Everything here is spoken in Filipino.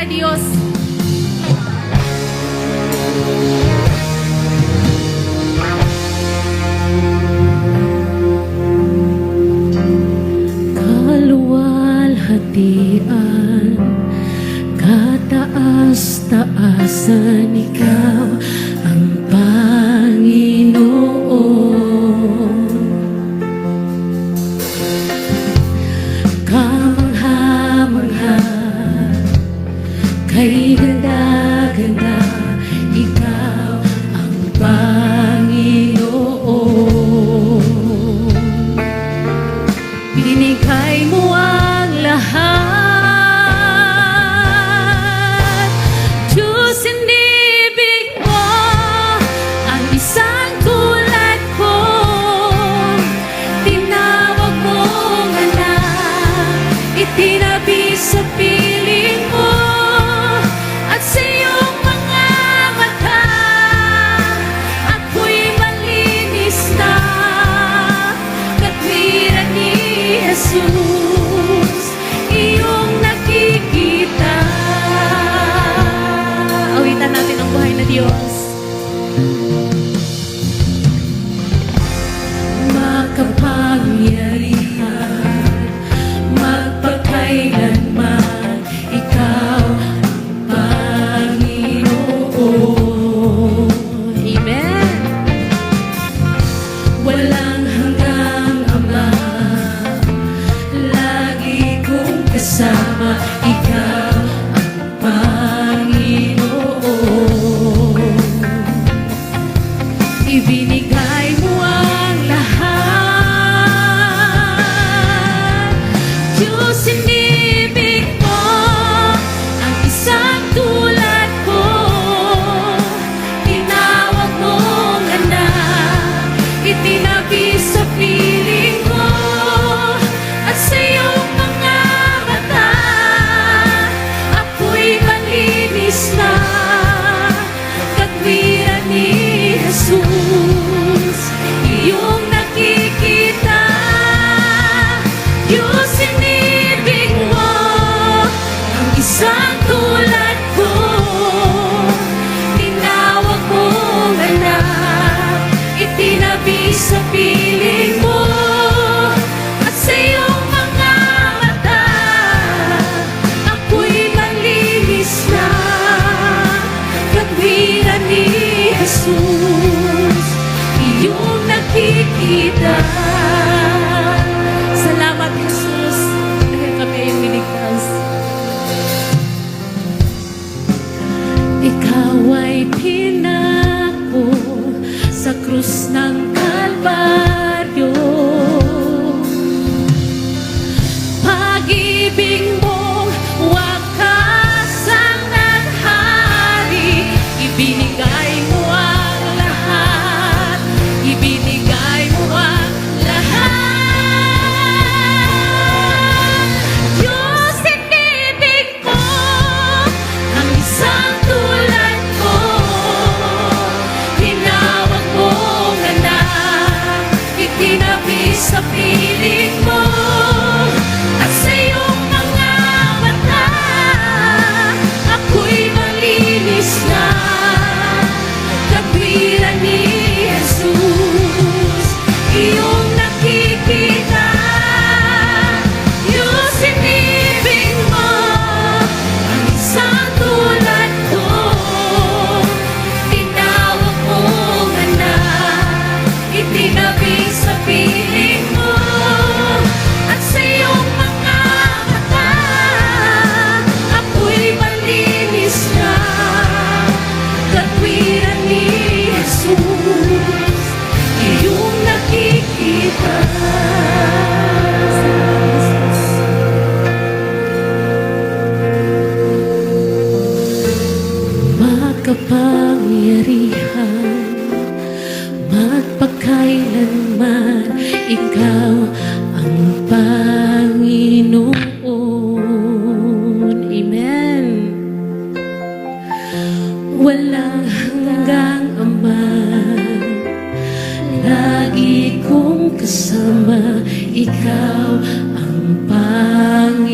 na Diyos. Kaluwalhatian, kataas-taasan, ikaw ang Panginoon. Kamangha-mangha, kay ganda-ganda, ikaw ang Panginoon. Binigay mo ang lahat, Diyos, inibig mo ang isang tulad ko. Tinawag mong anak, itinabi sa piling mo, at sa iyong mga mata ako'y malinis na, katwiran ni Jesus, iyong nakikita. Awitan natin ang buhay na Diyos. Makapangyarihan, magpakailanman, ikaw ang Panginoon. Amen. Walang hanggang Ama, lagi kong kasama, ikaw ang Panginoon. Ibinigay mo ang lahat, Diyos, inibig mo ang isang tulad ko. Tinawag mong anak, itinabi sa piling mo, at sa iyong mga mata ako'y malinis na, katwiran ni Jesus, iyong nakikita. Diyos, inibig mo ang isang tulad ko. Tinawag mong anak, itinabi sa piling mo, at sa iyong mga mata ako'y malinis na, katwiran ni Jesus, iyong nakikita. Salamat, Jesus, dahil kami ay niligtas. Ikaw ay pinako sa krus ng Kalbaryo. Pag-ibig mong wakas ang naghari, ibinigay mo ang lahat, ibinigay mo ang lahat. Diyos, inibig mo ang isang tulad ko. Tinawag mong anak, itinabi sa piling mo, at sa iyong mga mata ako'y malinis na, katwiran ni Jesus, iyong nakikita. Diyos, inibig mo ang isang tulad ko. Tinawag mong anak, itinabi sa piling mo, at sa iyong mga mata ako'y malinis na, katwiran ni Jesus, iyong nakikita. Makapangyarihan, magpakailanman, ikaw ang Panginoon. Amen. Walang hanggang Ama, lagi kong kasama, ikaw ang Panginoon.